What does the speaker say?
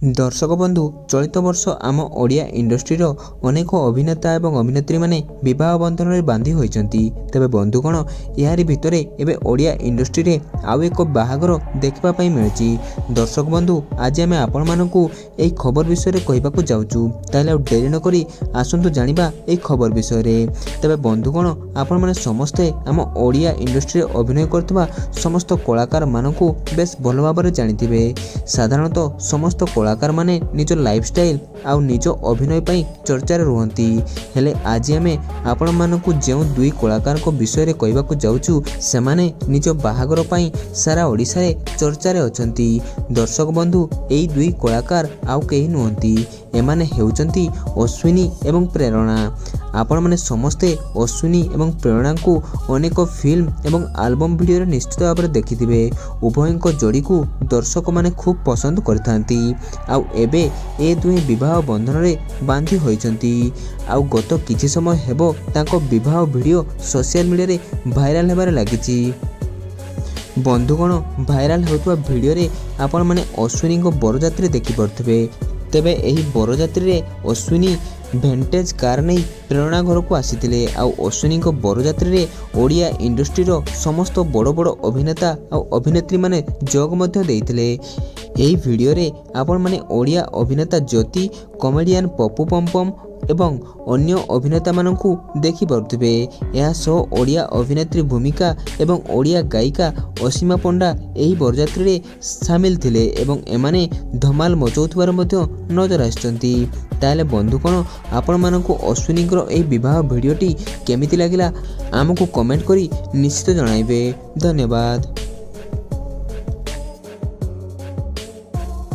दर्शक बंधु चलित वर्ष आम ओडिया इंडस्ट्री अनेक अभिनेता एवं अभिनेत्री माने विवाह बंधन में बांधी होइचंती। तेबे बंधुगण यारी भितरे एबे ओडिया इंडस्ट्री रे आउ एक बाहागर देखबा पई मिलुची। दर्शक बंधु आज आमे आपण मानकू एई खबर विषय रे कहिबाकू जाउचू। ताले डेरी न करी आसंतु जानिबा एई खबर विषय रे। तेबे बंधुगण आपण माने समस्ते आम ओडिया इंडस्ट्री रे अभिनय करथबा समस्त कलाकार मानकू बेस भल भाबरे जानिथिबे। साधारणतः समस्त कलाकार माने निज लाइफस्टाइल आउ निज अभिनय पई चर्चा रे रुहंती। हेले आज आमे आपण मानकू जेउ दुई कलाकार को विषय रे कहिबाकू जाउचू से माने निज बाहागर पई सारा ओडिसा रे चर्चा रे अछंती। दर्शक बंधु एई दुई कलाकार आउ केही नुहंती, एमाने हेउचंती अश्विनी एवं प्रेरणा। आपण माने समस्ते अश्विनी एवं प्रेरणा को अनेक फिल्म एवं एल्बम वीडियो रे निश्चित भाव में देखिथिबे। उभयଙ୍କ जोड़ी को दर्शक माने खूब पसंद करथांती। आउ एबे ए दुई विवाह बंधन रे बांधी होइचंती। आउ गत किछि समय हेबो तांको विवाह वीडियो सोशल मीडिया रे भाइराल हेबारे लागिची। बंधुगण भाइराल होतुवा वीडियो रे आपण माने अश्विनी को बरजात्री देखि परथबे। तेबे एही बरजात्री रे अश्विनी भेंटेज कार नहीं प्रेरणा घर को आसीथिले। आउ अश्विनी को बरजात्री रे ओडिया इंडस्ट्री रो समस्त बड़ बड़ अभिनेता आउ अभिनेत्री माने जोग मध्य देइथिले। एही वीडियो रे आपण माने ओडिया अभिनेता ज्योति, कॉमेडियन पप्पू पमपम एवं अन्य अभिनेता मानकू देखि पारुथिबे। या सो ओडिया अभिनेत्री भूमिका एवं ओडिया गायिका असीमा पंडा एही बरजात्री रे शामिल थिले एवं एमाने धमाल मचौथबार मध्य नजर आछंती। ताले बंधुगण आपण मानकू अश्विनी को एही विवाह वीडियोटी केमिति लागिला आमको कमेंट करी निश्चित जणाइबे। धन्यवाद।